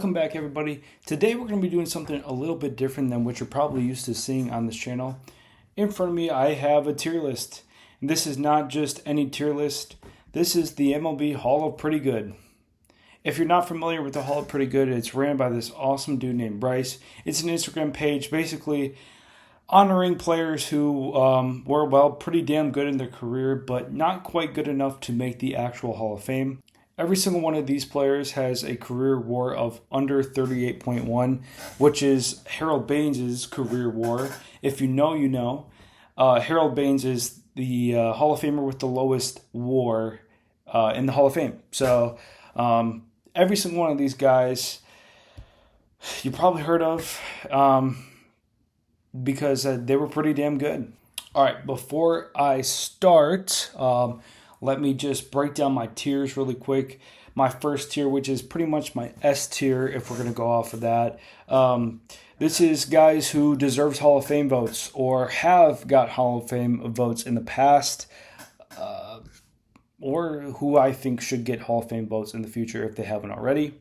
Welcome back, everybody. Today we're going to be doing something a little bit different than what you're probably used to seeing on this channel. In front of me, I have a tier list. And this is not just any tier list. This is the MLB Hall of Pretty Good. If you're not familiar with the Hall of Pretty Good, it's ran by this awesome dude named Bryce. It's an Instagram page basically honoring players who were, pretty damn good in their career, but not quite good enough to make the actual Hall of Fame. Every single one of these players has a career WAR of under 38.1, which is Harold Baines' career WAR. If you know, you know. Harold Baines is the Hall of Famer with the lowest WAR in the Hall of Fame. So every single one of these guys you probably heard of because they were pretty damn good. All right, before I start, let me just break down my tiers really quick. My first tier, which is pretty much my S tier, if we're going to go off of that. This is guys who deserves Hall of Fame votes or have got Hall of Fame votes in the past, or who I think should get Hall of Fame votes in the future if they haven't already.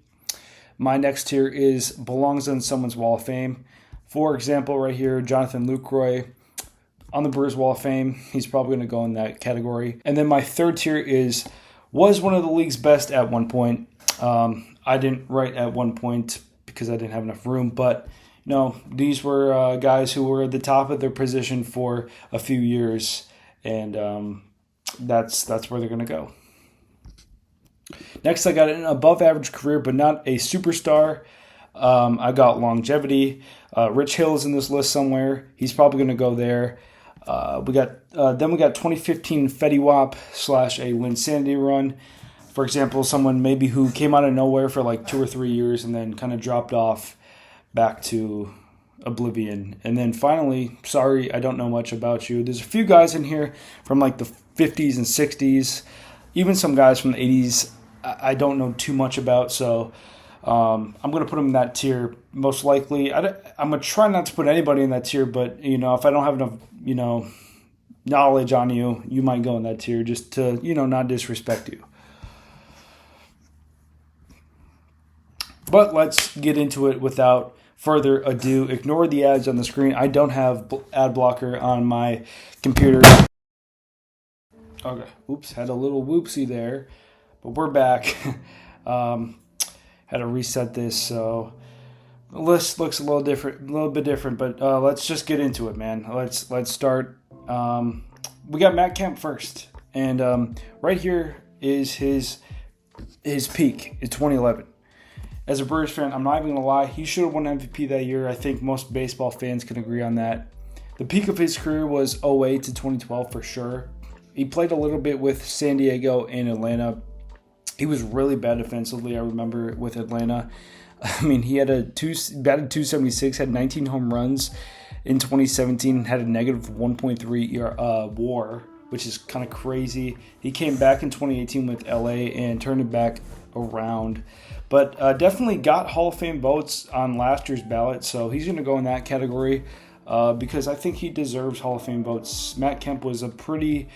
My next tier is belongs on someone's Wall of Fame. For example, right here, Jonathan Lucroy on the Brewers Wall of Fame. He's probably going to go in that category. And then my third tier is was one of the league's best at one point. I didn't write at one point because I didn't have enough room, but these were guys who were at the top of their position for a few years, and that's where they're going to go. Next, I got an above average career, but not a superstar. I got longevity. Rich Hill's in this list somewhere. He's probably going to go there. We got 2015 Fetty Wap / a Linsanity run. For example, someone maybe who came out of nowhere for like 2 or 3 years and then kind of dropped off back to oblivion. And then finally, sorry, I don't know much about you. There's a few guys in here from like the 50s and 60s, even some guys from the 80s I don't know too much about, so I'm going to put them in that tier most likely. I'm going to try not to put anybody in that tier, but, if I don't have enough, knowledge on you, you might go in that tier just to, not disrespect you. But let's get into it without further ado. Ignore the ads on the screen. I don't have ad blocker on my computer. Okay, oops, had a little whoopsie there, but we're back. Had to reset this, so the list looks a little bit different. But let's just get into it, man. Let's start. We got Matt Kemp first, and right here is his peak in 2011. As a Brewers fan, I'm not even gonna lie, he should have won MVP that year. I think most baseball fans can agree on that. The peak of his career was 2008 to 2012 for sure. He played a little bit with San Diego and Atlanta. He was really bad defensively, I remember, with Atlanta. I mean, he had batted 276, had 19 home runs in 2017, had a negative 1.3 WAR, which is kind of crazy. He came back in 2018 with LA and turned it back around. But definitely got Hall of Fame votes on last year's ballot, so he's going to go in that category because I think he deserves Hall of Fame votes. Matt Kemp was pretty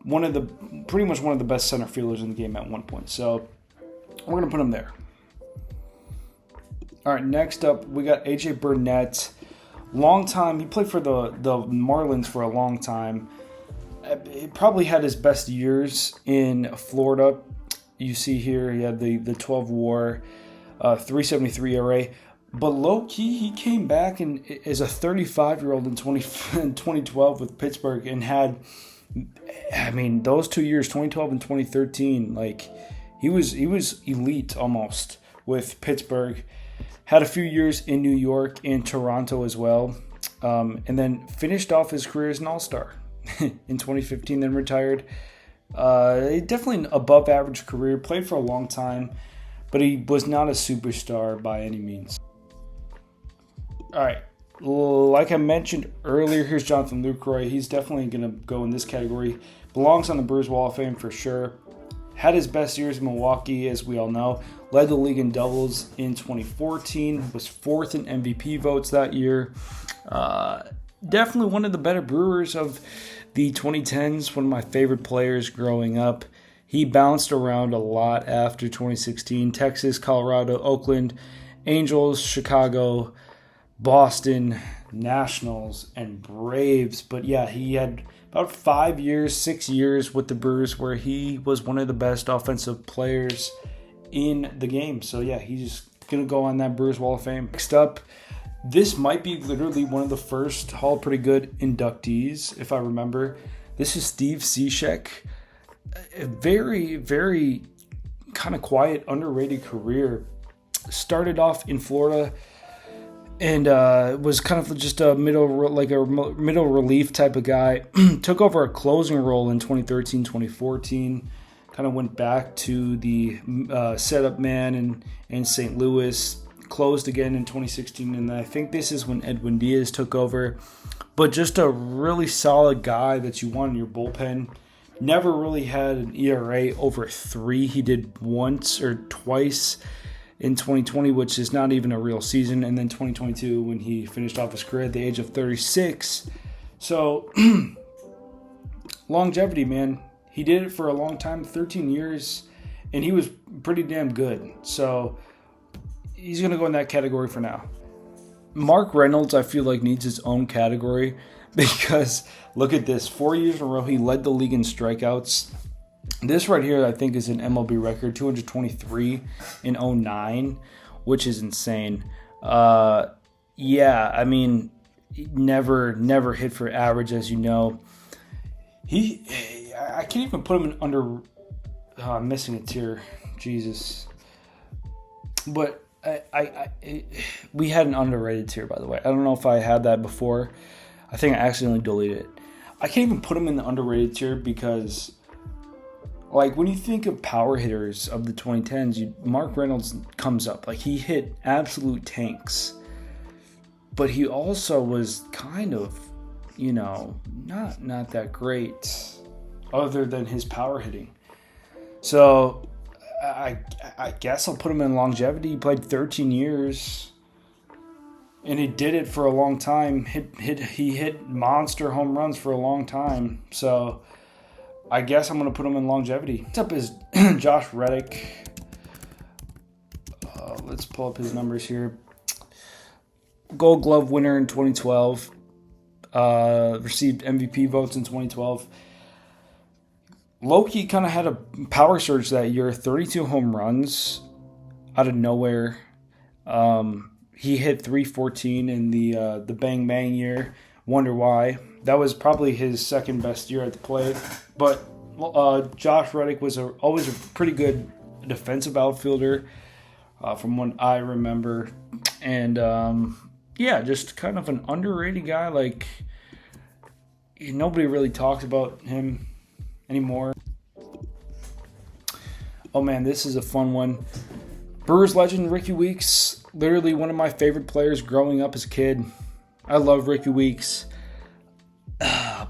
much one of the best center fielders in the game at one point. So we're going to put him there. All right, next up, we got AJ Burnett. Long time. He played for the Marlins for a long time. He probably had his best years in Florida. You see here, he had the 12 WAR, 373 ERA. But low-key, he came back as a 35-year-old in 2012 with Pittsburgh and had, those 2 years, 2012 and 2013, he was elite almost with Pittsburgh. Had a few years in New York and Toronto as well, and then finished off his career as an all-star in 2015, then retired. Definitely an above-average career, played for a long time, but he was not a superstar by any means. All right, like I mentioned earlier, here's Jonathan Lucroy. He's definitely going to go in this category. Belongs on the Brewers Wall of Fame for sure. Had his best years in Milwaukee, as we all know. Led the league in doubles in 2014. Was fourth in MVP votes that year. Definitely one of the better Brewers of the 2010s. One of my favorite players growing up. He bounced around a lot after 2016. Texas, Colorado, Oakland, Angels, Chicago, Boston, Nationals, and Braves. But yeah, he had about 5 years, 6 years with the Brewers where he was one of the best offensive players in the game. So yeah, he's going to go on that Brewers Wall of Fame. Next up, this might be literally one of the first Hall Pretty Good inductees, if I remember. This is Steve Cishek. A very, very kind of quiet, underrated career. Started off in Florida and was kind of just a middle relief type of guy. Took over a closing role in 2013, 2014. Kind of went back to the setup man in St. Louis. Closed again in 2016, and I think this is when Edwin Diaz took over. But just a really solid guy that you want in your bullpen. Never really had an ERA over 3. He did once or twice in 2020, which is not even a real season, and then 2022 when he finished off his career at the age of 36. So, longevity, man. He did it for a long time, 13 years, and he was pretty damn good. So, he's going to go in that category for now. Mark Reynolds, I feel like, needs his own category because look at this. 4 years in a row, he led the league in strikeouts. This right here, I think, is an MLB record, 223 in 2009, which is insane. Yeah, I mean, never hit for average, as you know. I can't even put him in under. I'm missing a tier. Jesus. But we had an underrated tier, by the way. I don't know if I had that before. I think I accidentally deleted it. I can't even put him in the underrated tier because, like, when you think of power hitters of the 2010s, Mark Reynolds comes up. Like, he hit absolute tanks. But he also was kind of, not that great other than his power hitting. So I guess I'll put him in longevity. He played 13 years, and he did it for a long time. He hit monster home runs for a long time. So I guess I'm going to put him in longevity. Next up is Josh Reddick. Let's pull up his numbers here. Gold Glove winner in 2012. Received MVP votes in 2012. Loki kind of had a power surge that year, 32 home runs out of nowhere. He hit 314 in the Bang Bang year. Wonder why. That was probably his second best year at the plate. But Josh Reddick was always a pretty good defensive outfielder from what I remember. And, just kind of an underrated guy. Like, nobody really talks about him anymore. Oh man, this is a fun one. Brewers legend Ricky Weeks, literally one of my favorite players growing up as a kid. I love Ricky Weeks.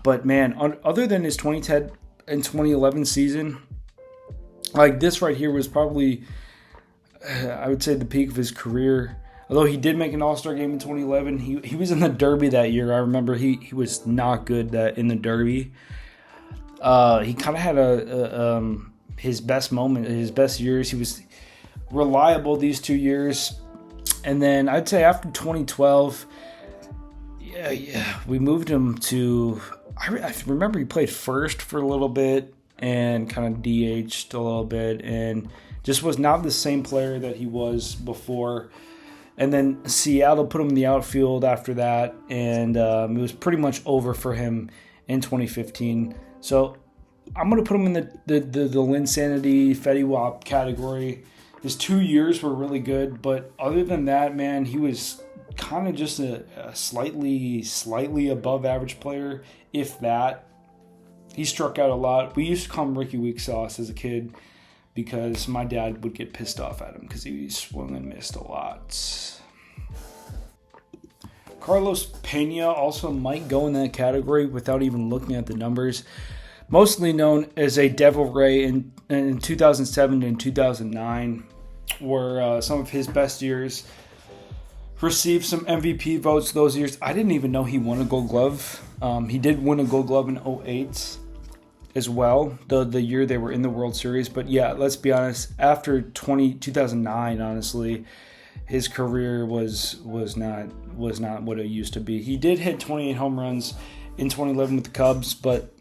But man, other than his 2010 and 2011 season, like this right here was probably, I would say, the peak of his career. Although he did make an All-Star game in 2011, he was in the Derby that year. I remember he was not good in the Derby. He kind of had his best moment, his best years. He was reliable these 2 years. And then I'd say after 2012, we moved him to, I remember he played first for a little bit and kind of DH'd a little bit and just was not the same player that he was before. And then Seattle put him in the outfield after that, and it was pretty much over for him in 2015. So I'm going to put him in the Linsanity, Fetty Wap category. His 2 years were really good, but other than that, man, he was kind of just a slightly above average player, if that. He struck out a lot. We used to call him Ricky Weak Sauce as a kid because my dad would get pissed off at him because he swung and missed a lot. Carlos Pena also might go in that category without even looking at the numbers. Mostly known as a Devil Ray in 2007 and 2009 were some of his best years. Received some MVP votes those years. I didn't even know he won a Gold Glove. He did win a Gold Glove in 2008 as well, the year they were in the World Series. But yeah, let's be honest, after 2009, honestly, his career was not what it used to be. He did hit 28 home runs in 2011 with the Cubs, but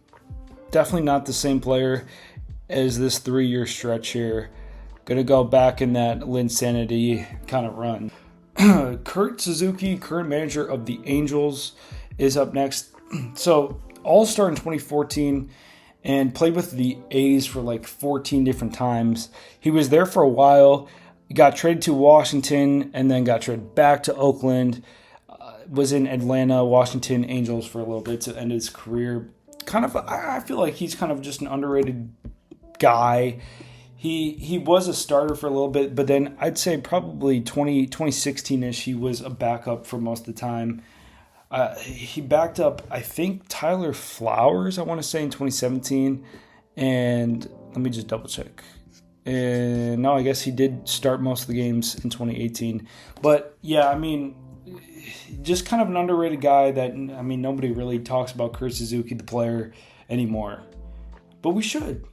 definitely not the same player as this 3-year stretch here. Gonna go back in that Linsanity kind of run. Kurt Suzuki, current manager of the Angels, is up next. So, All-Star in 2014 and played with the A's for like 14 different times. He was there for a while, got traded to Washington, and then got traded back to Oakland. Was in Atlanta, Washington, Angels for a little bit to end his career. I feel like he's kind of just an underrated guy. He was a starter for a little bit, but then I'd say probably 2016-ish, he was a backup for most of the time. He backed up, I think, Tyler Flowers, I want to say, in 2017. And let me just double check. And no, I guess he did start most of the games in 2018. But yeah, I mean, just kind of an underrated guy that, I mean, nobody really talks about Kurt Suzuki, the player, anymore. But we should.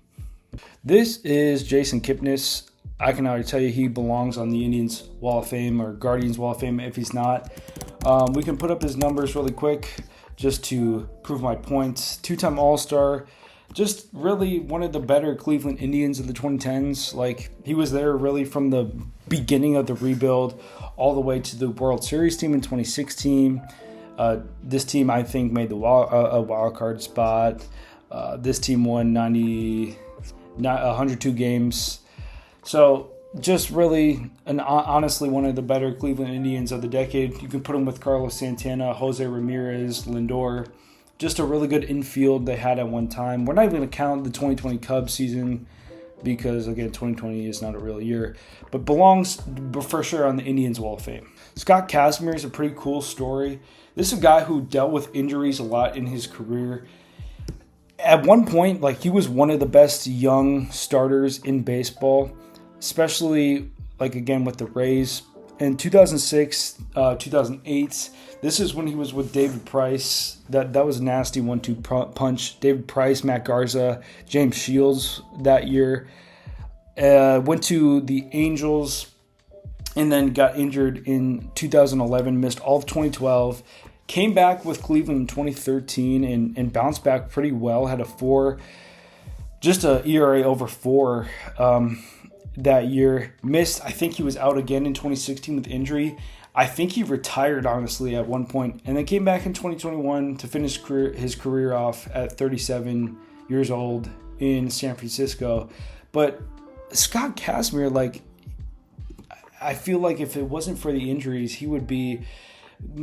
This is Jason Kipnis. I can already tell you he belongs on the Indians Wall of Fame or Guardians Wall of Fame if he's not. We can put up his numbers really quick just to prove my points. 2-time All-Star. Just really one of the better Cleveland Indians of the 2010s. Like, he was there really from the beginning of the rebuild all the way to the World Series team in 2016. This team, I think, made the wild card spot. This team won 102 games. So just really, honestly, one of the better Cleveland Indians of the decade. You can put them with Carlos Santana, Jose Ramirez, Lindor. Just a really good infield they had at one time. We're not even going to count the 2020 Cubs season because, again, 2020 is not a real year. But belongs for sure on the Indians Wall of Fame. Scott Kazmir is a pretty cool story. This is a guy who dealt with injuries a lot in his career. At one point, like, he was one of the best young starters in baseball, especially, like, again, with the Rays. In 2006, 2008, this is when he was with David Price. That was a nasty 1-2 punch. David Price, Matt Garza, James Shields that year. Went to the Angels and then got injured in 2011, missed all of 2012. Came back with Cleveland in 2013 and bounced back pretty well. Had just a ERA over 4 that year. Missed, I think he was out again in 2016 with injury. I think he retired, honestly, at one point, and then came back in 2021 to finish his career off at 37 years old in San Francisco. But Scott Kazmir, like, I feel like if it wasn't for the injuries, he would be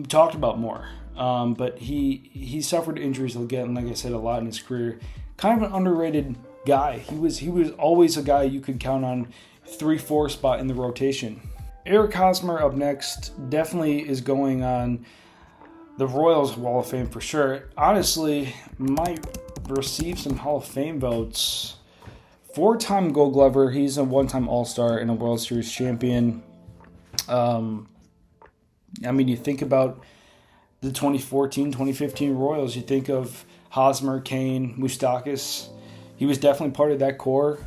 talked about more. But he suffered injuries again, like I said, a lot in his career. Kind of an underrated guy. He was always a guy you could count on 3-4 spot in the rotation. Eric Hosmer up next definitely is going on the Royals Wall of Fame for sure. Honestly, might receive some Hall of Fame votes. 4-time Gold Glover. He's a 1-time All-Star and a World Series champion. I mean, you think about the 2014-2015 Royals. You think of Hosmer, Kane, Moustakas. He was definitely part of that core.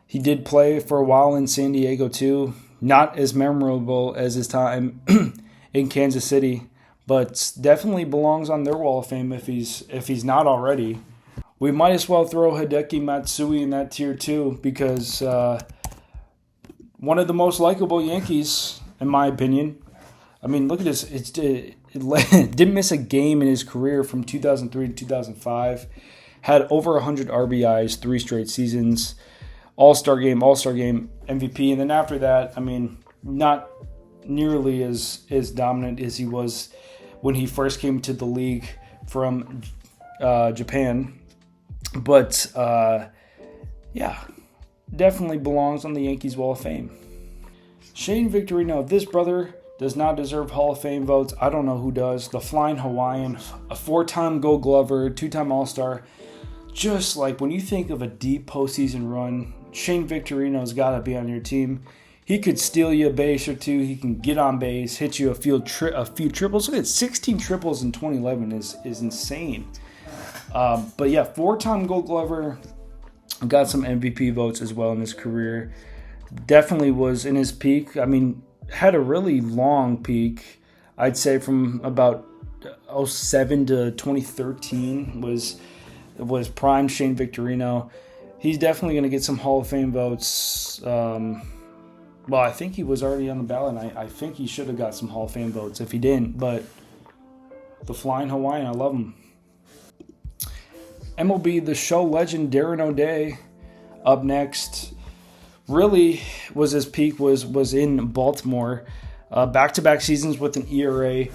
He did play for a while in San Diego too. Not as memorable as his time in Kansas City, but definitely belongs on their Wall of Fame if he's not already. We might as well throw Hideki Matsui in that tier too, because one of the most likable Yankees, in my opinion. I mean, look at this. It didn't miss a game in his career from 2003 to 2005. Had over 100 RBIs, 3 straight seasons. All-Star game, MVP. And then after that, I mean, not nearly as dominant as he was when he first came to the league from Japan. But, yeah, definitely belongs on the Yankees Wall of Fame. Shane Victorino, this brother does not deserve Hall of Fame votes. I don't know who does. The Flying Hawaiian, a 4-time Gold Glover, 2-time All-Star. Just like when you think of a deep postseason run, Shane Victorino's got to be on your team. He could steal you a base or two. He can get on base, hit you a few triples. Look at 16 triples in 2011 is insane. But yeah, 4-time Gold Glover. Got some MVP votes as well in his career. Definitely was in his peak. I mean, had a really long peak. I'd say from about '07 to 2013 was prime Shane Victorino. He's definitely going to get some Hall of Fame votes. Well, I think he was already on the ballot, and I think he should have got some Hall of Fame votes if he didn't. But the Flying Hawaiian, I love him. MLB, the show legend Darren O'Day up next. Really was his peak was in Baltimore. Back-to-back seasons with an ERA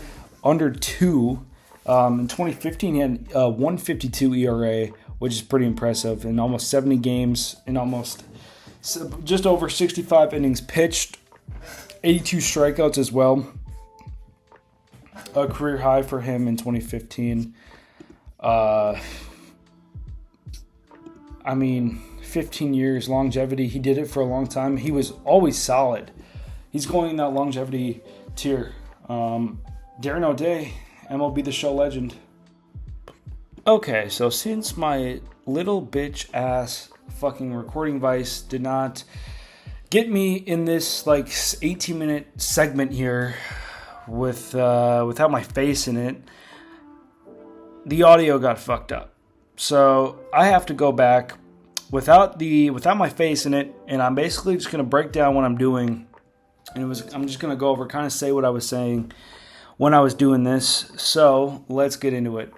under 2. In 2015, he had a 1.52 ERA, which is pretty impressive. In almost 70 games, in almost just over 65 innings pitched, 82 strikeouts as well. A career high for him in 2015. 15 years longevity. He did it for a long time. He was always solid. He's going in that longevity tier. Darren O'Day, MLB The Show legend. Okay, so since my little bitch ass fucking recording device did not get me in this 18-minute segment here without my face in it, the audio got fucked up. So I have to go back without my face in it, and I'm basically just gonna break down what I'm doing. And I'm just gonna go over, kind of say what I was saying when I was doing this. So let's get into it.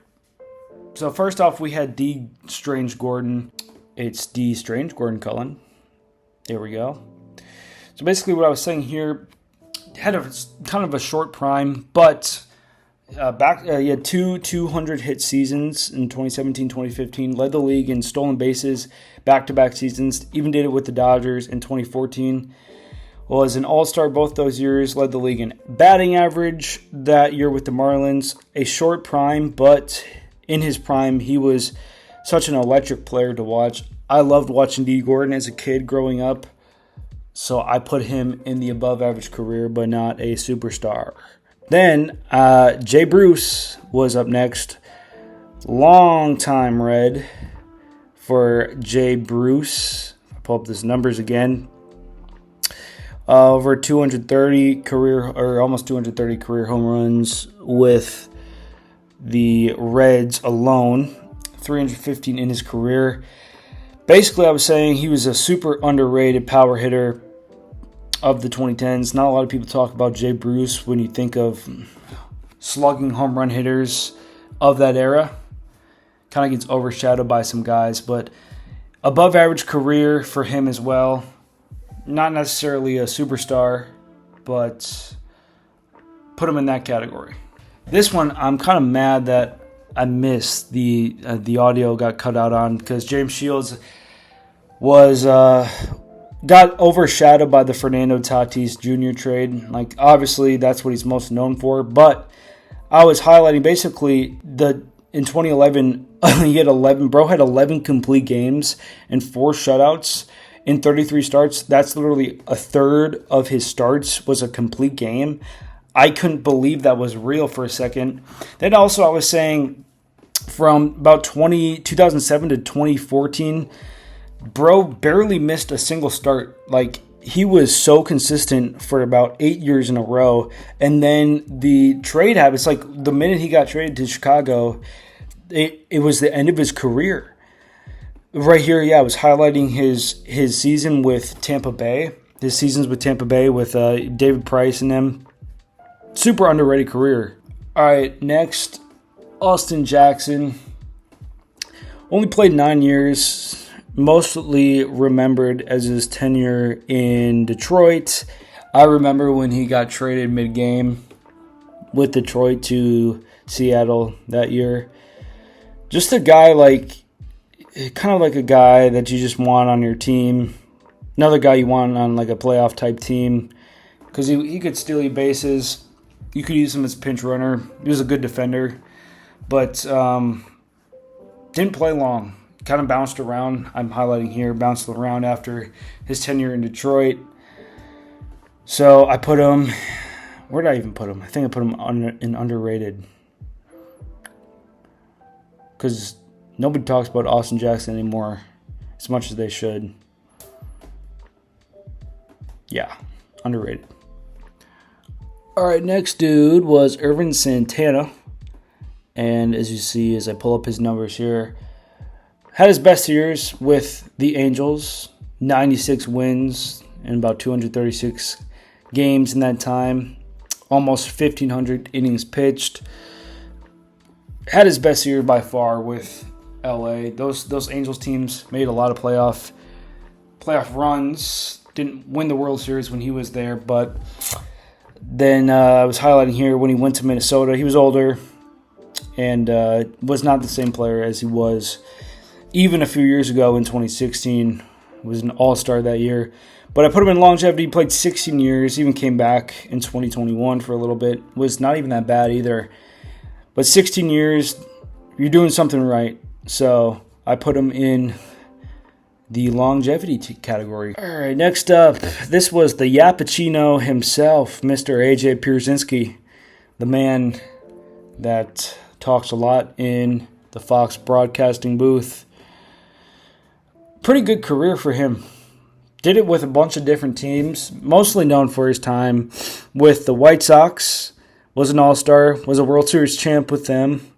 So first off, we had D. Strange Gordon. It's D. Strange Gordon Cullen. There we go. So basically, what I was saying here, had a kind of a short prime, but he had two 200 hit seasons in 2017, 2015. Led the league in stolen bases back-to-back seasons. Even did it with the Dodgers in 2014. Was an all-star both those years. Led the league in batting average that year with the Marlins. A short prime, but in his prime, he was such an electric player to watch. I loved watching D. Gordon as a kid growing up, so I put him in the above-average career, but not a superstar. Then, Jay Bruce was up next. Long-time Red for Jay Bruce. I'll pull up his numbers again. Over 230 career, or almost 230 career home runs with the Reds alone. 315 in his career. Basically, I was saying he was a super underrated power hitter of the 2010s. Not a lot of people talk about Jay Bruce when you think of slugging home run hitters of that era. Kind of gets overshadowed by some guys, but above average career for him as well. Not necessarily a superstar, but put him in that category. This one, I'm kind of mad that I missed the audio got cut out on, because James Shields was got overshadowed by the Fernando Tatis Jr. trade. Obviously, that's what he's most known for. But I was highlighting basically in 2011, he had 11. Bro had 11 complete games and 4 shutouts in 33 starts. That's literally a third of his starts was a complete game. I couldn't believe that was real for a second. Then also I was saying from about 2007 to 2014, bro barely missed a single start. He was so consistent for about 8 years in a row. And then the trade habits, the minute he got traded to Chicago, it was the end of his career. Right here, I was highlighting his season with Tampa Bay. His seasons with Tampa Bay with David Price and them. Super underrated career. All right, next, Austin Jackson. Only played 9 years. Mostly remembered as his tenure in Detroit. I remember when he got traded mid-game with Detroit to Seattle that year. Just a guy kind of like a guy that you just want on your team. Another guy you want on a playoff type team, because he could steal you bases. You could use him as a pinch runner. He was a good defender, but didn't play long. Kind of bounced around. I'm highlighting here, bounced around after his tenure in Detroit. So I put him. Where did I even put him? I think I put him in underrated, because nobody talks about Austin Jackson anymore as much as they should. Yeah, underrated. All right, next dude was Irvin Santana. And as you see, as I pull up his numbers here, had his best years with the Angels, 96 wins in about 236 games in that time, almost 1,500 innings pitched. Had his best year by far with LA. Those Angels teams made a lot of playoff runs. Didn't win the World Series when he was there, but then I was highlighting here when he went to Minnesota. He was older and was not the same player as he was even a few years ago in 2016. He was an all-star that year. But I put him in longevity. He played 16 years, even came back in 2021 for a little bit. Was not even that bad either. But 16 years, you're doing something right. So I put him in the longevity category. All right, next up, this was the Yappuccino himself, Mr. AJ Pierzynski, the man that talks a lot in the Fox broadcasting booth. Pretty good career for him. Did it with a bunch of different teams, mostly known for his time with the White Sox. Was an all-star, was a World Series champ with them.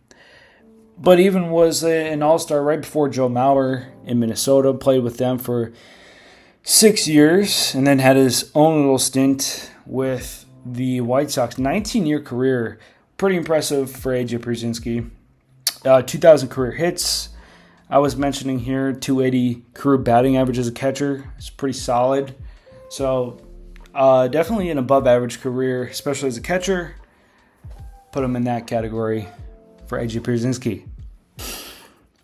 But even was an all-star right before Joe Mauer in Minnesota. Played with them for 6 years and then had his own little stint with the White Sox. 19-year career. Pretty impressive for AJ Pierzynski. 2,000 career hits. I was mentioning here 280 career batting average as a catcher. It's pretty solid. So definitely an above-average career, especially as a catcher. Put him in that category for AJ Pierzynski.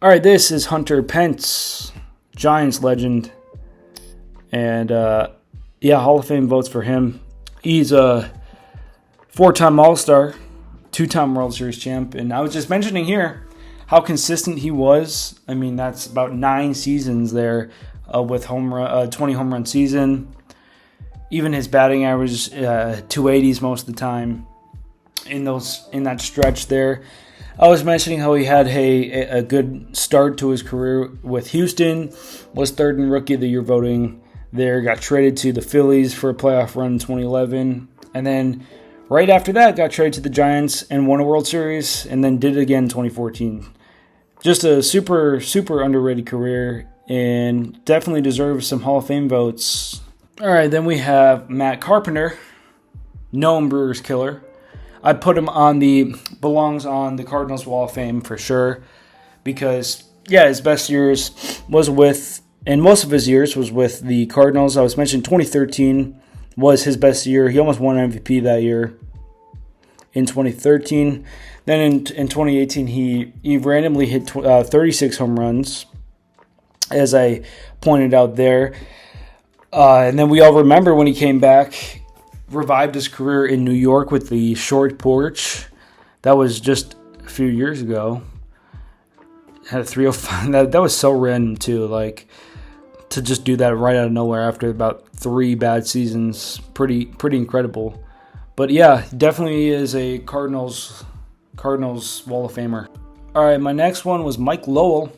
All right, this is Hunter Pence, Giants legend. And, Hall of Fame votes for him. He's a 4-time All-Star, 2-time World Series champ. And I was just mentioning here how consistent he was. I mean, that's about 9 seasons there with 20 home run season. Even his batting average, 280s most of the time in that stretch there. I was mentioning how he had a good start to his career with Houston, was third in Rookie of the Year voting there, got traded to the Phillies for a playoff run in 2011, and then right after that got traded to the Giants and won a World Series, and then did it again in 2014. Just a super, super underrated career, and definitely deserves some Hall of Fame votes. All right, then we have Matt Carpenter, known Brewers killer. I'd put him belongs on the Cardinals Wall of Fame for sure, because, his best years was and most of his years was with the Cardinals. I was mentioning 2013 was his best year. He almost won MVP that year in 2013. Then in 2018, he randomly hit 36 home runs, as I pointed out there. And then we all remember when he came back, revived his career in New York with the short porch. That was just a few years ago. Had a 305. That was so random too. Like, to just do that right out of nowhere after about 3 bad seasons, pretty incredible. But definitely is a Cardinals Wall of Famer. All right, my next one was Mike Lowell,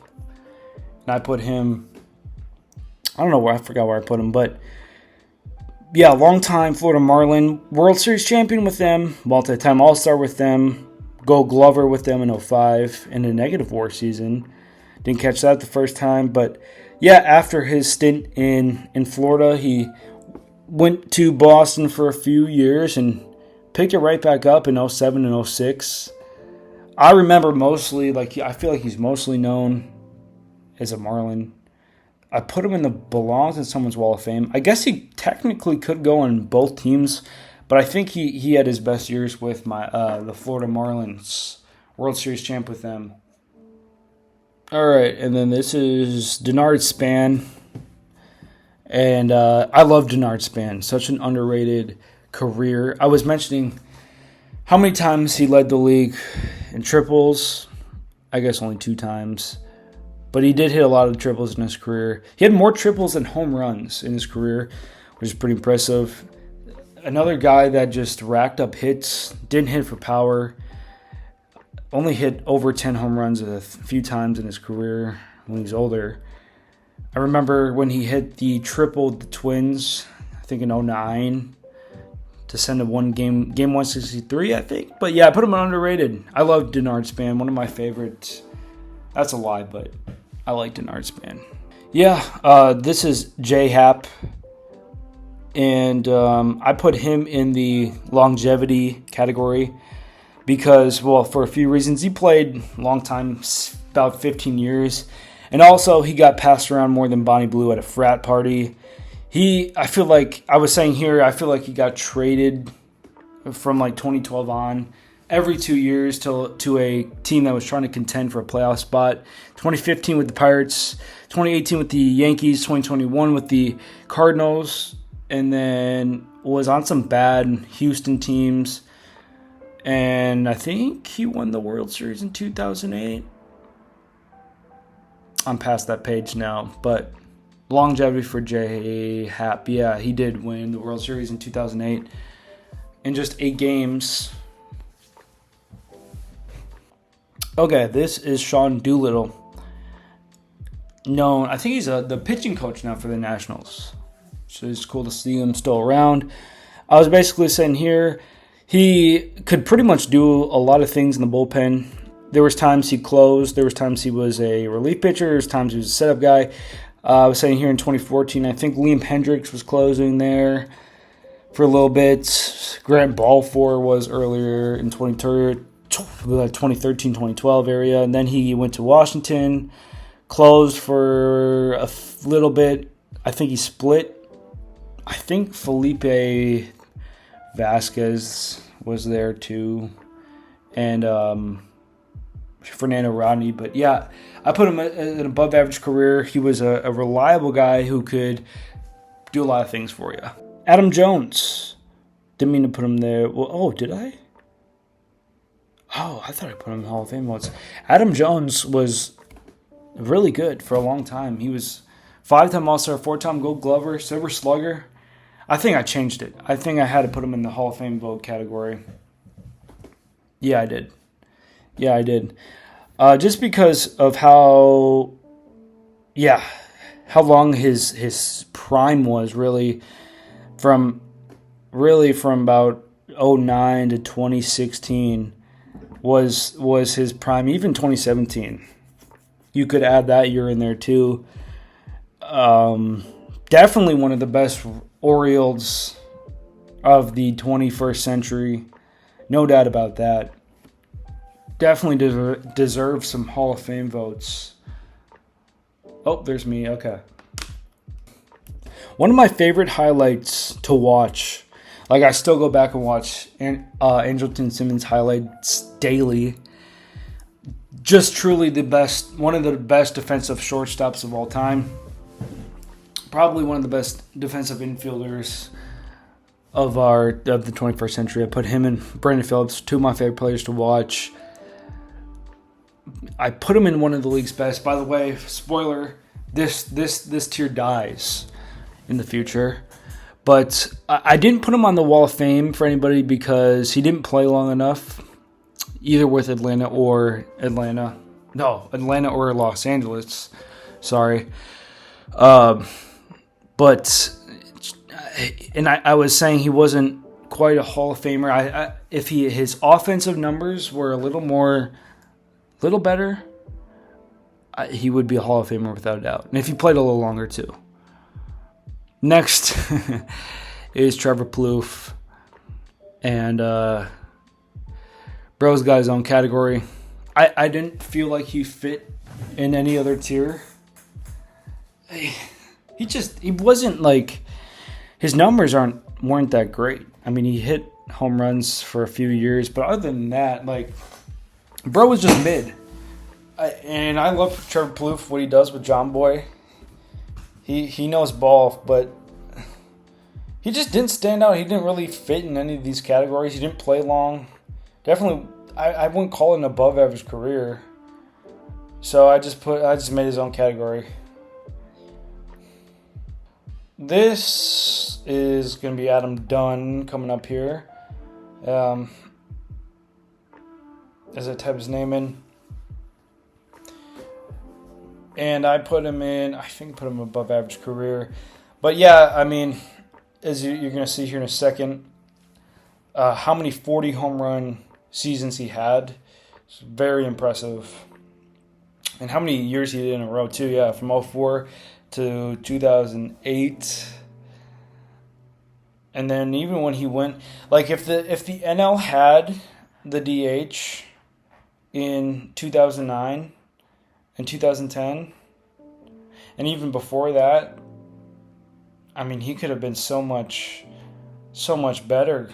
and I put him. I don't know where I forgot where I put him, but. Long-time Florida Marlin, World Series champion with them, multi-time All-Star with them, Gold Glover with them in 2005 in a negative WAR season. Didn't catch that the first time, but after his stint in Florida, he went to Boston for a few years and picked it right back up in 2007 and 2006. I remember mostly, I feel like he's mostly known as a Marlin. I put him in belongs in someone's Wall of Fame. I guess he technically could go on both teams, but I think he had his best years with the Florida Marlins, World Series champ with them. All right, and then this is Denard Span, and I love Denard Span. Such an underrated career. I was mentioning how many times he led the league in triples. I guess only 2 times. But he did hit a lot of triples in his career. He had more triples than home runs in his career, which is pretty impressive. Another guy that just racked up hits, didn't hit for power, only hit over 10 home runs a few times in his career when he's older. I remember when he hit the triple with the Twins, I think in 2009. to send a game 163, I think. But yeah, I put him on underrated. I love Denard Span, one of my favorites. That's a lie, but I like Denard Span. Yeah, this is J-Hap. And I put him in the longevity category because, well, for a few reasons. He played a long time, about 15 years. And also, he got passed around more than Bonnie Blue at a frat party. I feel like, I was saying here, I feel like he got traded from like 2012 on every 2 years to a team that was trying to contend for a playoff spot. 2015 with the Pirates, 2018 with the Yankees, 2021 with the Cardinals, and then was on some bad Houston teams. And I think he won the World Series in 2008. I'm past that page now, but longevity for J-Hap. Yeah, he did win the World Series in 2008 in just 8 games. Okay, this is Sean Doolittle. Known, I think he's the pitching coach now for the Nationals. So it's cool to see him still around. I was basically saying here, he could pretty much do a lot of things in the bullpen. There was times he closed. There was times he was a relief pitcher. There was times he was a setup guy. I was saying here in 2014, I think Liam Hendricks was closing there for a little bit. Grant Balfour was earlier in 2013-2012 area. And then he went to Washington, closed for a little bit. I think he split. I think Felipe Vasquez was there too. And Fernando Rodney. But yeah, I put him in an above average career. He was a reliable guy who could do a lot of things for you. Adam Jones. Didn't mean to put him there. Well, did I? Oh, I thought I put him in the Hall of Fame once. Adam Jones was really good for a long time. He was 5-time All-Star, 4-time Gold Glover, Silver Slugger. I think I changed it. I think I had to put him in the Hall of Fame vote category. Yeah, I did. Just because of how long his prime was, really from about 2009 to 2016 was his prime. Even 2017, you could add that year in there too. Definitely one of the best Orioles of the 21st century, no doubt about that. Definitely deserves some Hall of Fame votes. Oh, there's me. Okay. One of my favorite highlights to watch, like I still go back and watch Andrelton Simmons highlights daily. Just truly the best, one of the best defensive shortstops of all time. Probably one of the best defensive infielders of the 21st century. I put him and Brandon Phillips, two of my favorite players to watch. I put him in one of the league's best. By the way, spoiler, this tier dies in the future. But I didn't put him on the Wall of Fame for anybody because he didn't play long enough, either with Atlanta or Los Angeles. Sorry. But I was saying he wasn't quite a Hall of Famer. If his offensive numbers were a little better, he would be a Hall of Famer without a doubt. And if he played a little longer too. Next is Trevor Plouffe. And bro's got his own category. I didn't feel like he fit in any other tier. He wasn't like, his numbers weren't that great. I mean, he hit home runs for a few years, but other than that, like, bro was just mid. And I love Trevor Plouffe, what he does with John Boy. He knows ball, but he just didn't stand out. He didn't really fit in any of these categories. He didn't play long. Definitely, I wouldn't call it an above average career. So I just made his own category. This is going to be Adam Dunn coming up here. As I type his name in. And I put him above average career. But yeah, I mean, as you're going to see here in a second, how many 40 home run seasons he had. It's very impressive. And how many years he did in a row, too. Yeah, from 2004 to 2008. And then even when he went, like if the NL had the DH in 2009 and 2010, and even before that, I mean, he could have been so much better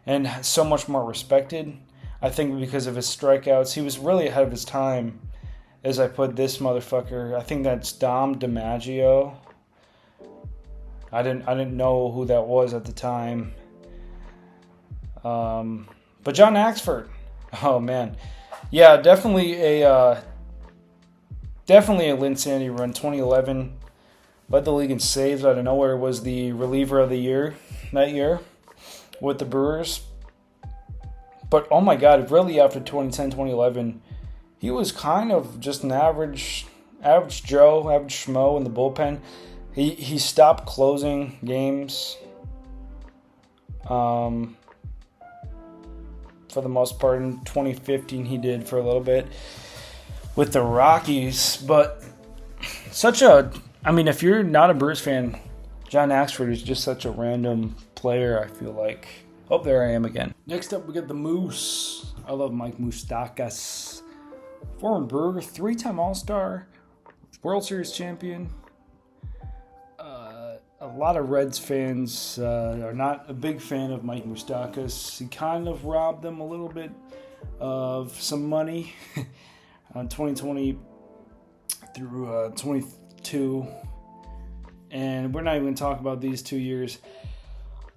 and so much more respected. I think because of his strikeouts, he was really ahead of his time. As I put this motherfucker, I think that's Dom DiMaggio. I didn't know who that was at the time. But John Axford, oh man, yeah, definitely a Linsanity run. 2011, led the league in saves out of nowhere. Was the reliever of the year that year with the Brewers. But oh my God, really after 2010, 2011, he was kind of just an average Joe, average schmo in the bullpen. He stopped closing games for the most part. In 2015 he did for a little bit with the Rockies. But if you're not a Brewers fan, John Axford is just such a random player, I feel like. Oh, there I am again. Next up, we got the Moose. I love Mike Moustakas. Former Brewer, 3-time All-Star, World Series champion. A lot of Reds fans are not a big fan of Mike Moustakas. He kind of robbed them a little bit of some money on 2020 through 22. And we're not even going to talk about these 2 years.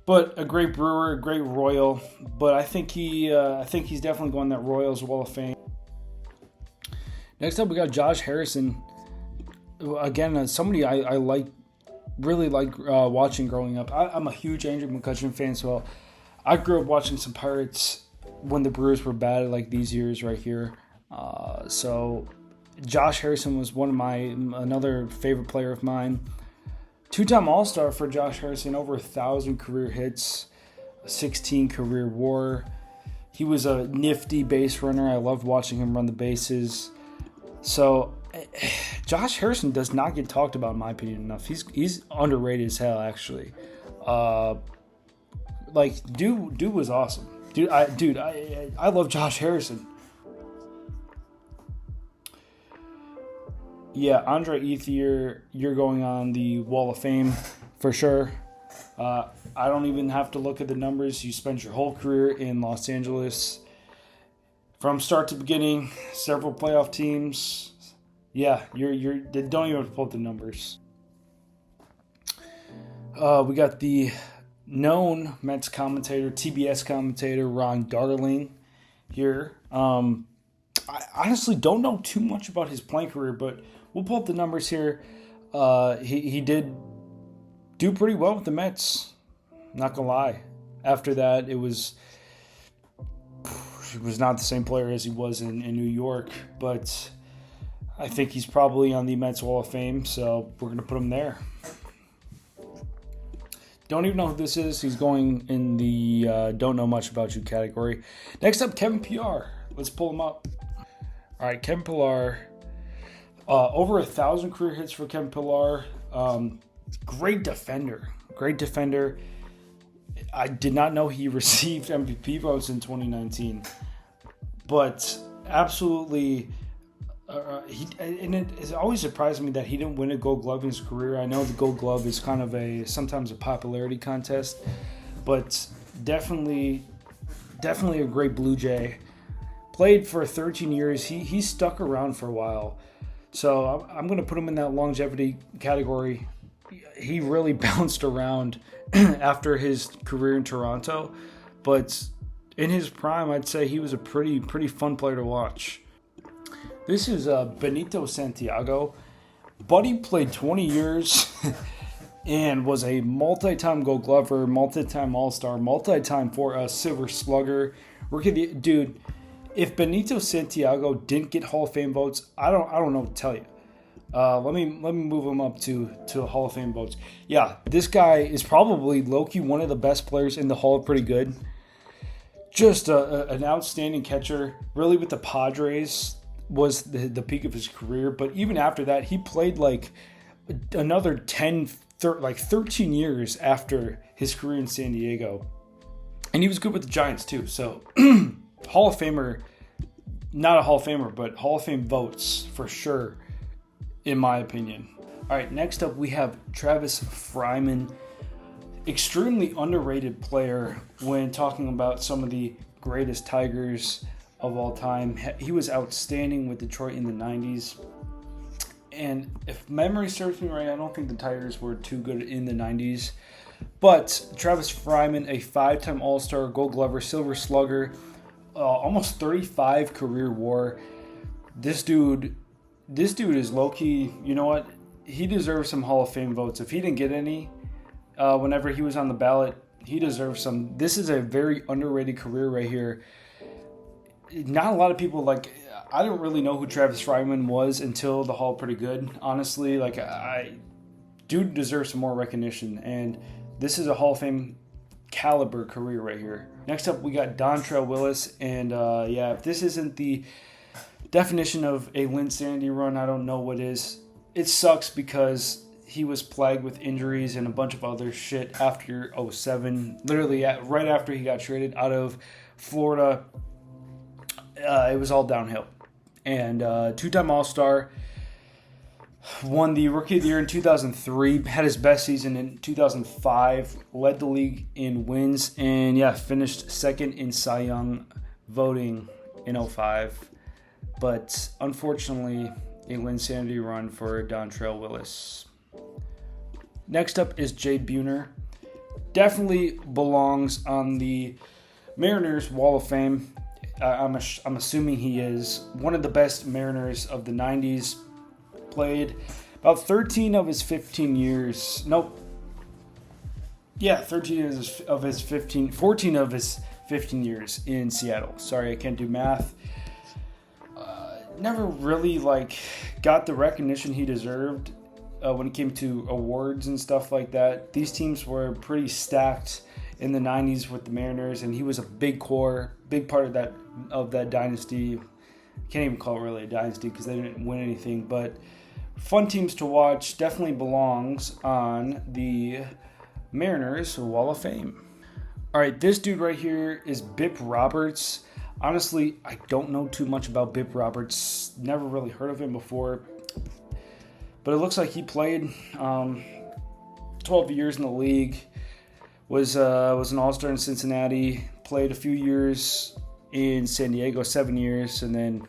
But a great Brewer, a great Royal. But I think he's definitely going that Royals Wall of Fame. Next up, we got Josh Harrison. Again, somebody I really like watching growing up. I'm a huge Andrew McCutchen fan, so I grew up watching some Pirates when the Brewers were bad, like these years right here. So Josh Harrison was another favorite player of mine. 2-time All-Star for Josh Harrison, over 1,000 career hits, 16 career WAR. He was a nifty base runner. I loved watching him run the bases. So Josh Harrison does not get talked about, in my opinion, enough. He's underrated as hell, actually. Dude was awesome. I love Josh Harrison. Yeah, Andre Ethier, you're going on the Wall of Fame for sure. I don't even have to look at the numbers. You spent your whole career in Los Angeles. From start to beginning, several playoff teams. Yeah, they don't even have to pull up the numbers. We got the known Mets commentator, TBS commentator, Ron Darling here. I honestly don't know too much about his playing career, but we'll pull up the numbers here. He did do pretty well with the Mets. Not gonna lie. After that, he was not the same player as he was in New York, but I think he's probably on the Mets Wall of Fame, so we're gonna put him there. Don't even know who this is. He's going in the don't know much about you category. Next up, Kevin Pillar. Let's pull him up. All right, Kevin Pillar. Over 1,000 career hits for Kevin Pillar. Great defender. I did not know he received MVP votes in 2019. But absolutely, it has always surprised me that he didn't win a Gold Glove in his career. I know the Gold Glove is kind of sometimes a popularity contest, but definitely a great Blue Jay. Played for 13 years. He stuck around for a while. So I'm going to put him in that longevity category. He really bounced around after his career in Toronto, but in his prime, I'd say he was a pretty fun player to watch. This is Benito Santiago. Buddy played 20 years and was a multi-time Gold Glover, multi-time All-Star, multi-time Silver Slugger. Dude, if Benito Santiago didn't get Hall of Fame votes, I don't know what to tell you. Let me move him up to Hall of Fame votes. Yeah, this guy is probably low-key one of the best players in the Hall of Pretty Good. just an outstanding catcher. Really, with the Padres was the peak of his career. But even after that, he played like another 13 years after his career in San Diego. And he was good with the Giants too. So Hall of Famer, not a Hall of Famer, but Hall of Fame votes for sure, in my opinion. All right, next up we have Travis Fryman. Extremely underrated player when talking about some of the greatest Tigers of all time. He was outstanding with Detroit in the 90s. And if memory serves me right, I don't think the Tigers were too good in the 90s. But Travis Fryman, a 5-time All-Star, Gold Glover, Silver Slugger, almost 35 career WAR. This dude is low-key, you know what? He deserves some Hall of Fame votes. If he didn't get any whenever he was on the ballot, he deserves some. This is a very underrated career right here. Not a lot of people, I didn't really know who Travis Fryman was until the Hall Pretty Good. Honestly, dude deserves some more recognition, and this is a Hall of Fame caliber career right here. Next up, we got Dontrelle Willis, and if this isn't the definition of a Linsanity run, I don't know what is. It sucks because he was plagued with injuries and a bunch of other shit after 2007. Literally, right after he got traded out of Florida, it was all downhill. And 2-time All-Star, won the Rookie of the Year in 2003, had his best season in 2005, led the league in wins, and finished second in Cy Young voting in 2005. But unfortunately, a Linsanity run for Dontrelle Willis. Next up is Jay Buhner. Definitely belongs on the Mariners Wall of Fame. I'm assuming he is one of the best Mariners of the 90s. Played about 13 of his 15 years. Nope. Yeah, 14 of his 15 years in Seattle. Sorry, I can't do math. Never really got the recognition he deserved when it came to awards and stuff like that. These teams were pretty stacked in the 90s with the Mariners, and he was a big part of that dynasty. Can't even call it really a dynasty because they didn't win anything, but fun teams to watch. Definitely belongs on the Mariners Wall of Fame. All right, this dude right here is Bip Roberts. Honestly, I don't know too much about Bip Roberts. Never really heard of him before. But it looks like he played 12 years in the league. Was an All-Star in Cincinnati. Played a few years in San Diego, 7 years, and then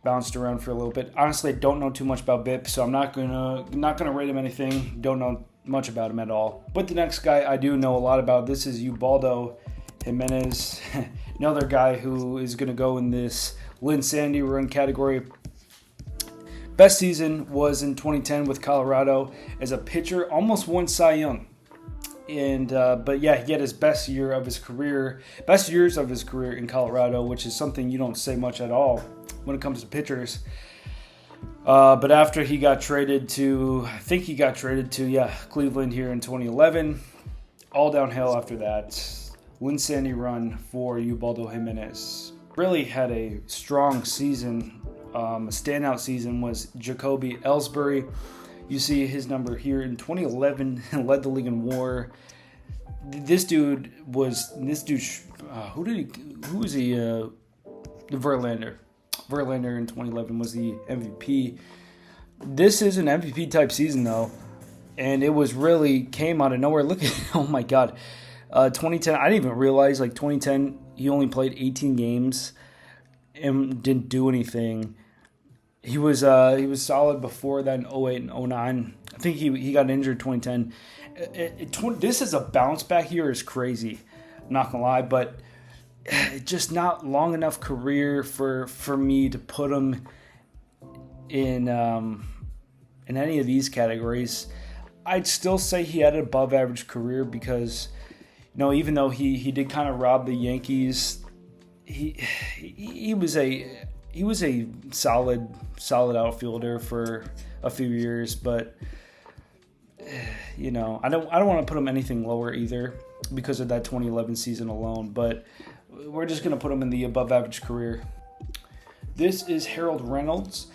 bounced around for a little bit. Honestly, I don't know too much about Bip, so I'm not gonna rate him anything. Don't know much about him at all. But the next guy I do know a lot about. This is Ubaldo Jimenez, another guy who is going to go in this Linsanity run category. Best season was in 2010 with Colorado as a pitcher, almost won Cy Young. And he had his best years of his career in Colorado, which is something you don't say much at all when it comes to pitchers. But after he got traded to, Cleveland here in 2011, all downhill after that. Linsanity run for Ubaldo Jimenez. Really had a strong season. A standout season was Jacoby Ellsbury. You see his number here in 2011, led the league in WAR. Who was he? Verlander. Verlander in 2011 was the MVP. This is an MVP type season though, and it was really came out of nowhere. Look at, oh my God. 2010, I didn't even realize, 2010, he only played 18 games and didn't do anything. He was solid before that in 08 and 09. I think he got injured 2010. This is a bounce back year is crazy. I'm not going to lie, but just not long enough career for me to put him in any of these categories. I'd still say he had an above average career because even though he did kind of rob the Yankees, he was a solid outfielder for a few years, but I don't want to put him anything lower either because of that 2011 season alone. But we're just going to put him in the above average career. This is Harold Reynolds.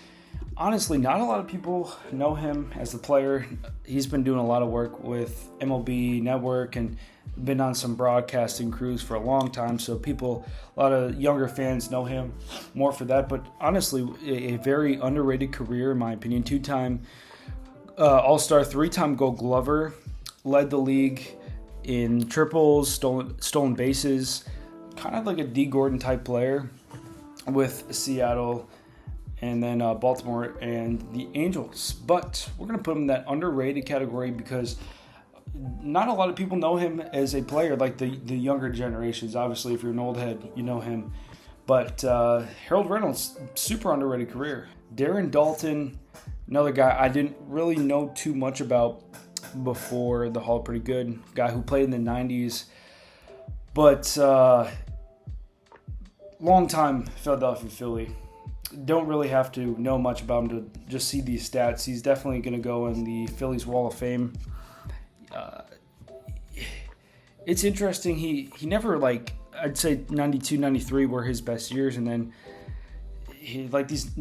Honestly, not a lot of people know him as a player. He's been doing a lot of work with MLB Network and been on some broadcasting crews for a long time. So a lot of younger fans know him more for that. But honestly, a very underrated career, in my opinion. 2-time All-Star, 3-time Gold Glover, led the league in triples, stolen bases, kind of like a D. Gordon type player with Seattle and then Baltimore and the Angels. But we're going to put him in that underrated category because not a lot of people know him as a player, like the younger generations. Obviously, if you're an old head, you know him. But Harold Reynolds, super underrated career. Darren Daulton, another guy I didn't really know too much about before the Hall. Pretty good guy who played in the 90s. But long time Philadelphia Philly. Don't really have to know much about him to just see these stats. He's definitely going to go in the Phillies Wall of Fame. It's interesting. He never, like, I'd say 92, 93 were his best years, and then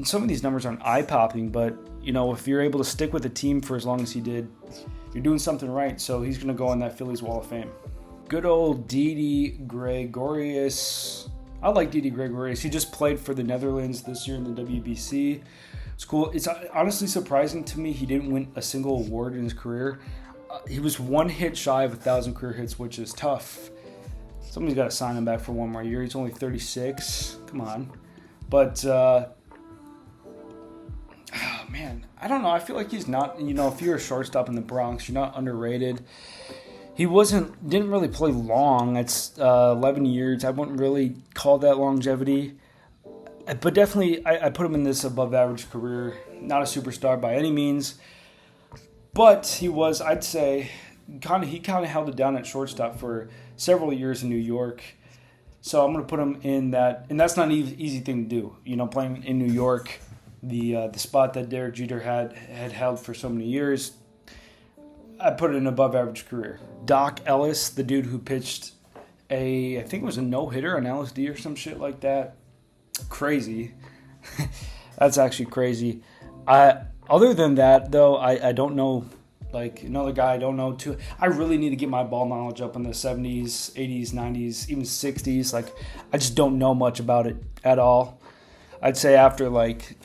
some of these numbers aren't eye-popping, but if you're able to stick with a team for as long as he did, you're doing something right. So he's going to go in that Phillies Wall of Fame. Good old Didi Gregorius. I like Didi Gregorius. He just played for the Netherlands this year in the WBC. It's cool. It's honestly surprising to me he didn't win a single award in his career. He was one hit shy of 1,000 career hits, which is tough. Somebody's got to sign him back for one more year. He's only 36. Come on. But, man, I don't know. I feel like he's not, if you're a shortstop in the Bronx, you're not underrated. He didn't really play long. It's 11 years. I wouldn't really call that longevity. But definitely, I put him in this above average career. Not a superstar by any means. But he was, I'd say, he kind of held it down at shortstop for several years in New York. So I'm going to put him in that. And that's not an easy thing to do. Playing in New York, the spot that Derek Jeter had held for so many years. I put it in above average career. Doc Ellis, the dude who pitched I think it was a no-hitter on LSD or some shit like that. Crazy. That's actually crazy. Other than that, though, I don't know, like, another guy I don't know too. I really need to get my ball knowledge up in the 70s, 80s, 90s, even 60s. Like, I just don't know much about it at all. I'd say after, like,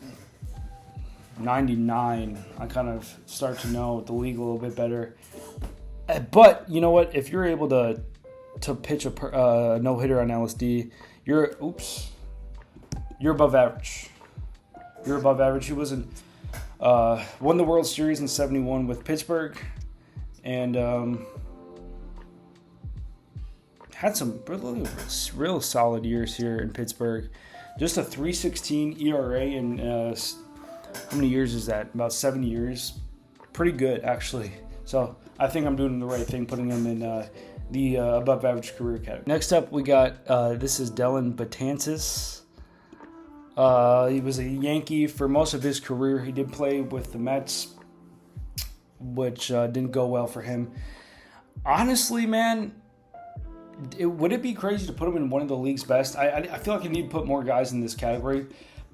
99, I kind of start to know the league a little bit better. But you know what? If you're able to pitch a no-hitter on LSD, you're above average. You're above average. He wasn't won the World Series in '71 with Pittsburgh, and had some real solid years here in Pittsburgh. Just a 3.16 ERA in how many years is that? About 7 years. Pretty good, actually. So I think I'm doing the right thing, putting him in the above average career category. Next up, we got this is Dellin Betances. He was a Yankee for most of his career. He did play with the Mets, which didn't go well for him. Honestly, man, would it be crazy to put him in one of the league's best? I feel like I need to put more guys in this category.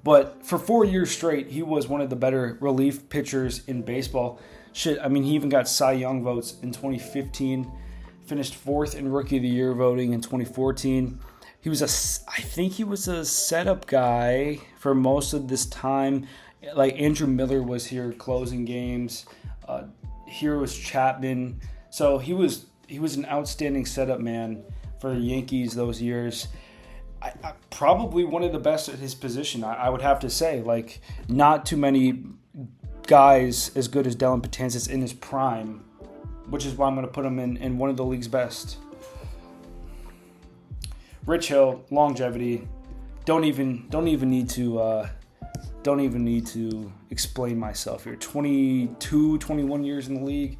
But for 4 years straight, he was one of the better relief pitchers in baseball. Shit, I mean, he even got Cy Young votes in 2015. Finished 4th in Rookie of the Year voting in 2014. I think he was a setup guy for most of this time. Like, Andrew Miller was here closing games. Here was Chapman. So he was an outstanding setup man for the Yankees those years. I probably one of the best at his position, I would have to say. Like, not too many guys as good as Dellin Betances in his prime, which is why I'm going to put him in one of the league's best. Rich Hill, longevity. Don't even need to explain myself here. 22, 21 years in the league.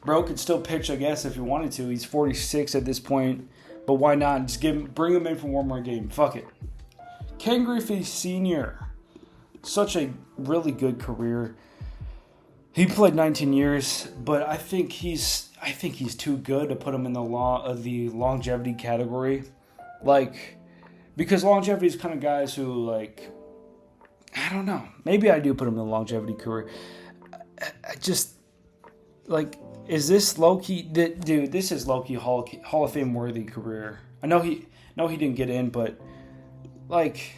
Bro could still pitch, I guess, if he wanted to. He's 46 at this point. But why not? Just bring him in for one more game. Fuck it. Ken Griffey Sr. Such a really good career. He played 19 years, but I think he's too good to put him in the longevity category. Like, Because longevity is kind of guys who, like, I don't know. Maybe I do put him in the longevity career. I just, like, is this low-key? Dude, this is low-key Hall of Fame worthy career. I know he didn't get in, but, like,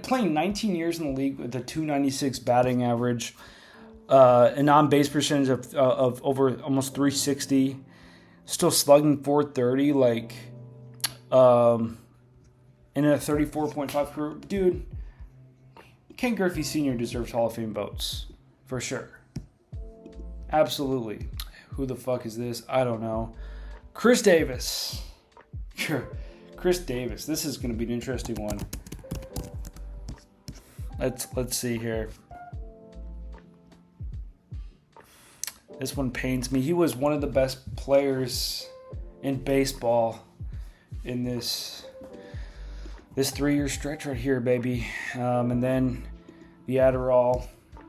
playing 19 years in the league with a 296 batting average, an on-base percentage of over almost 360, still slugging 430, like, and a 34.5 career. Dude, Ken Griffey Sr. deserves Hall of Fame votes, for sure. Absolutely. Who the fuck is this? I don't know. Chris Davis. Chris Davis. This is going to be an interesting one. Let's see here. This one pains me. He was one of the best players in baseball in this 3-year stretch right here, baby. And then the Adderall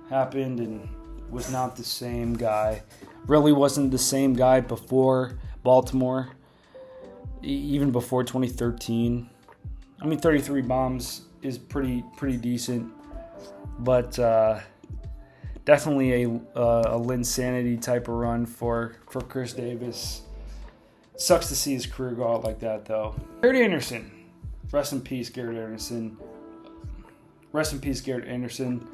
happened and was not the same guy. Really wasn't the same guy before Baltimore, even before 2013. I mean, 33 bombs is pretty decent, but definitely a Linsanity type of run for Chris Davis. Sucks to see his career go out like that, though. Garrett Anderson. Rest in peace, Garrett Anderson. Rest in peace, Garrett Anderson.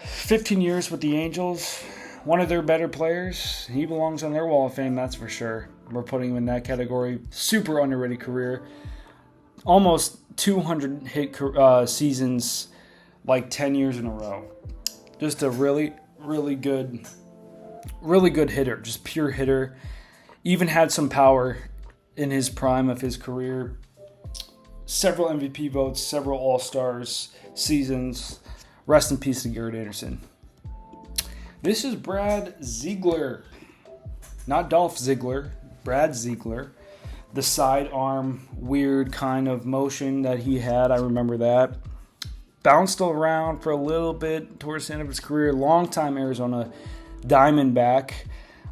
15 years with the Angels. One of their better players. He belongs on their Wall of Fame, that's for sure. We're putting him in that category. Super underrated career. Almost 200 hit seasons, like 10 years in a row. Just a really good hitter. Just pure hitter. Even had some power in his prime of his career. Several MVP votes, several All-Stars seasons. Rest in peace to Garrett Anderson. This is Brad Ziegler. Not Dolph Ziggler. Brad Ziegler. The sidearm weird kind of motion that he had. I remember that. Bounced around for a little bit towards the end of his career. Long-time Arizona Diamondback.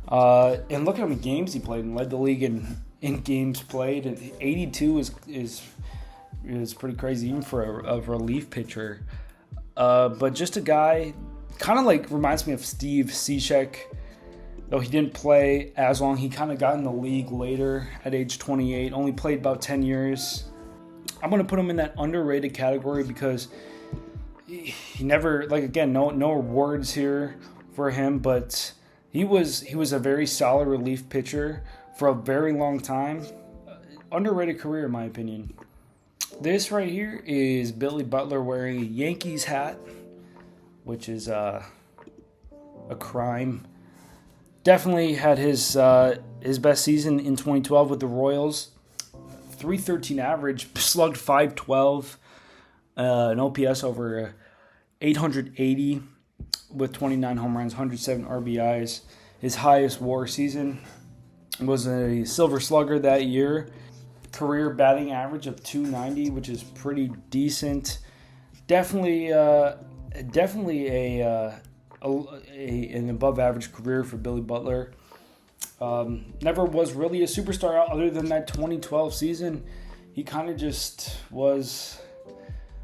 And look at how many games he played and led the league in games played. And 82 is pretty crazy even for a relief pitcher. But just a guy, kind of like reminds me of Steve Cishek. Though he didn't play as long, he kind of got in the league later at age 28. Only played about 10 years. I'm going to put him in that underrated category because he never, like, again, no awards here for him, but he was a very solid relief pitcher for a very long time. Underrated career, in my opinion. This right here is Billy Butler wearing a Yankees hat, which is a crime. Definitely had his best season in 2012 with the Royals. 313 average, slugged 512, an OPS over 880 with 29 home runs, 107 RBIs. His highest WAR season was a Silver Slugger that year. Career batting average of 290, which is pretty decent. Definitely an above average career for Billy Butler. Never was really a superstar other than that 2012 season. He kind of just was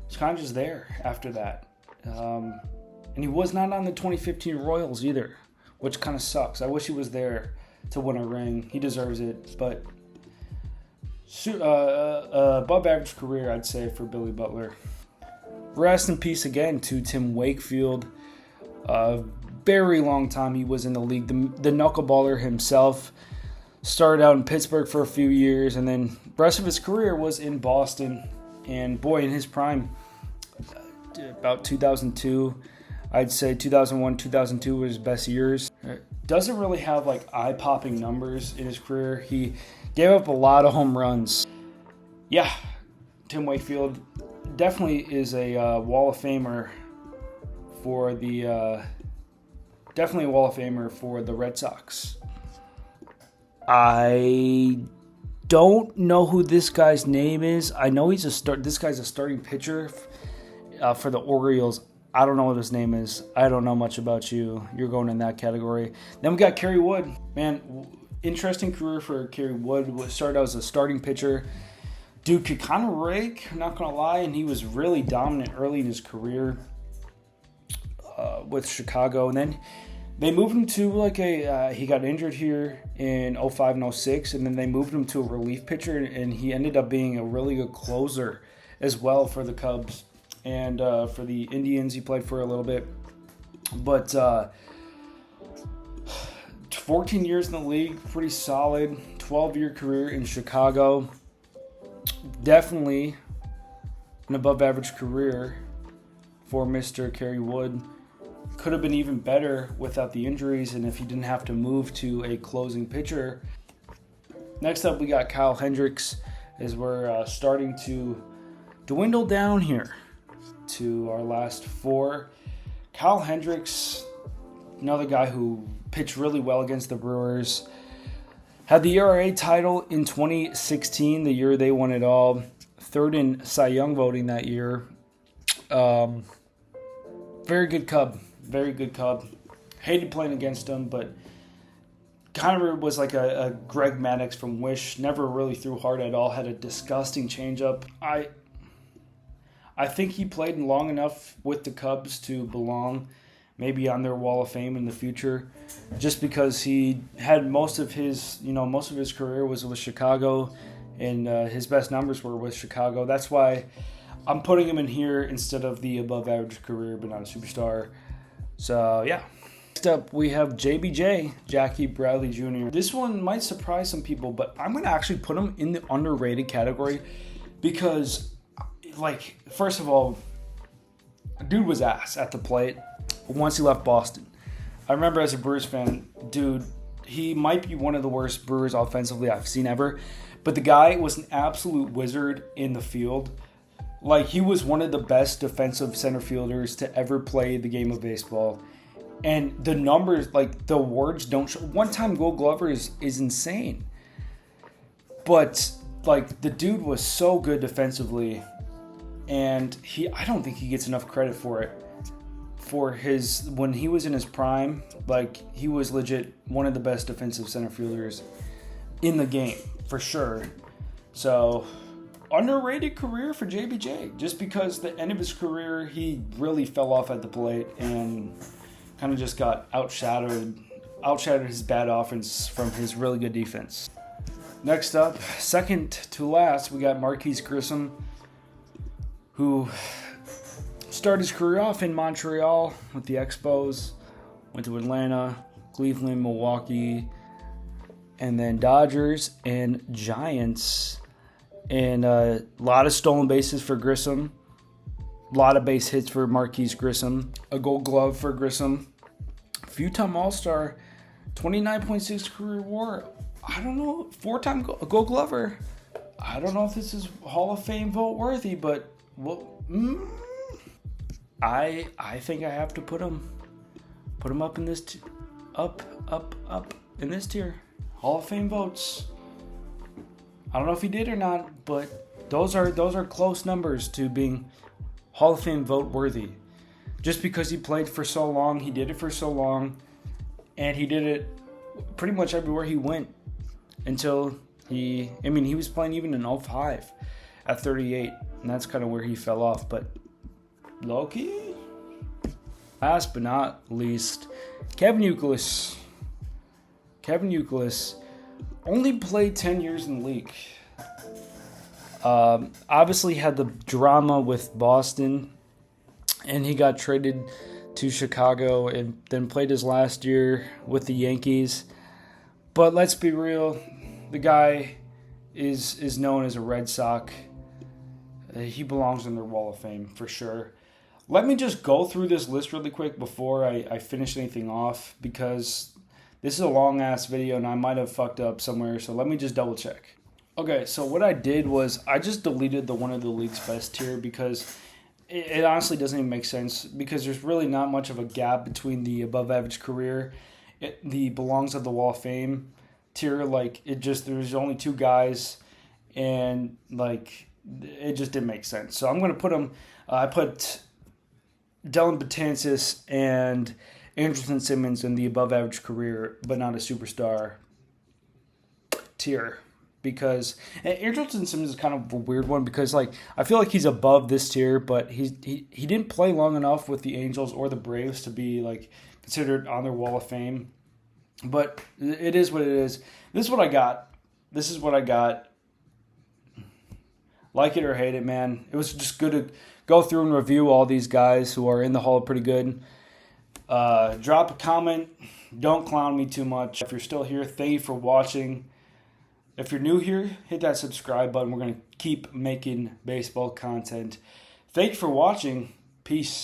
there after that. And he was not on the 2015 Royals either, which kind of sucks. I wish he was there to win a ring. He deserves it, but above average career, I'd say, for Billy Butler. Rest in peace again to Tim Wakefield. Very long time he was in the league. The knuckleballer himself. Started out in Pittsburgh for a few years, and then the rest of his career was in Boston. And boy, in his prime, about 2002, I'd say 2001, 2002 were his best years. Doesn't really have like eye-popping numbers in his career. He gave up a lot of home runs. Yeah, Tim Wakefield definitely is a Wall of Famer for the definitely a Wall of Famer for the Red Sox. I don't know who this guy's name is. I know this guy's a starting pitcher for the Orioles. I don't know what his name is. I don't know much about you. You're going in that category. Then we got Kerry Wood. Man, interesting career for Kerry Wood. Started out as a starting pitcher. Dude could kind of rake, I'm not going to lie, and he was really dominant early in his career with Chicago. And then they moved him to he got injured here in 05 and 06, and then they moved him to a relief pitcher, and he ended up being a really good closer as well for the Cubs. And for the Indians, he played for a little bit. But 14 years in the league, pretty solid. 12-year career in Chicago. Definitely an above-average career for Mr. Kerry Wood. Could have been even better without the injuries and if he didn't have to move to a closing pitcher. Next up, we got Kyle Hendricks as we're starting to dwindle down here to our last four. Kyle Hendricks, another guy who pitched really well against the Brewers. Had the ERA title in 2016, the year they won it all. Third in Cy Young voting that year. Very good Cub. Very good Cub. Hated playing against him, but kind of was like a Greg Maddux from Wish. Never really threw hard at all. Had a disgusting changeup. I think he played long enough with the Cubs to belong maybe on their Wall of Fame in the future, just because he had most of his career was with Chicago, and his best numbers were with Chicago. That's why I'm putting him in here instead of the above average career but not a superstar. So yeah. Next up, we have JBJ, Jackie Bradley Jr. This one might surprise some people, but I'm going to actually put him in the underrated category because, first of all, dude was ass at the plate once he left Boston. I remember as a Brewers fan, dude, he might be one of the worst Brewers offensively I've seen ever, but the guy was an absolute wizard in the field. He was one of the best defensive center fielders to ever play the game of baseball. And the numbers, the awards don't show. One-time Gold Glover is insane. But, the dude was so good defensively, and I don't think he gets enough credit for it. When he was in his prime, he was legit one of the best defensive center fielders in the game, for sure. So, underrated career for JBJ, just because the end of his career, he really fell off at the plate and kind of just got outshadowed his bad offense from his really good defense. Next up, second to last, we got Marquise Grissom, who started his career off in Montreal with the Expos, went to Atlanta, Cleveland, Milwaukee, and then Dodgers and Giants. And a lot of stolen bases for Grissom. A lot of base hits for Marquise Grissom. A Gold Glove for Grissom. Few-time All-Star. 29.6 career WAR. I don't know. 4-time Gold Glover. I don't know if this is Hall of Fame vote worthy, but I think I have to put him up in this up in this tier. Hall of Fame votes. I don't know if he did or not, but those are close numbers to being Hall of Fame vote worthy. Just because he played for so long, he did it for so long, and he did it pretty much everywhere he went until he was playing even in 05 at 38, and that's kind of where he fell off. But low-key, last but not least, Kevin Youkilis. Kevin Youkilis only played 10 years in the league. Obviously had the drama with Boston, and he got traded to Chicago and then played his last year with the Yankees. But let's be real, the guy is known as a Red Sox. He belongs in their Wall of Fame for sure. Let me just go through this list really quick before I finish anything off, because this is a long-ass video and I might have fucked up somewhere, so let me just double-check. Okay, so what I did was I just deleted the one of the league's best tier because it honestly doesn't even make sense, because there's really not much of a gap between the above-average career, the belongs of the Wall of Fame tier. There's only two guys, and it just didn't make sense. So I'm going to put them, I put Dellin Betances and Andrelton Simmons in the above-average career, but not a superstar tier because Andrelton Simmons is kind of a weird one because like I feel like he's above this tier, but he didn't play long enough with the Angels or the Braves to be like considered on their Wall of Fame. But it is what it is. This is what I got. This is what I got. Like it or hate it, man. It was just good to go through and review all these guys who are in the Hall pretty good. Drop a comment. Don't clown me too much. If you're still here, thank you for watching. If you're new here, hit that subscribe button. We're going to keep making baseball content. Thank you for watching. Peace.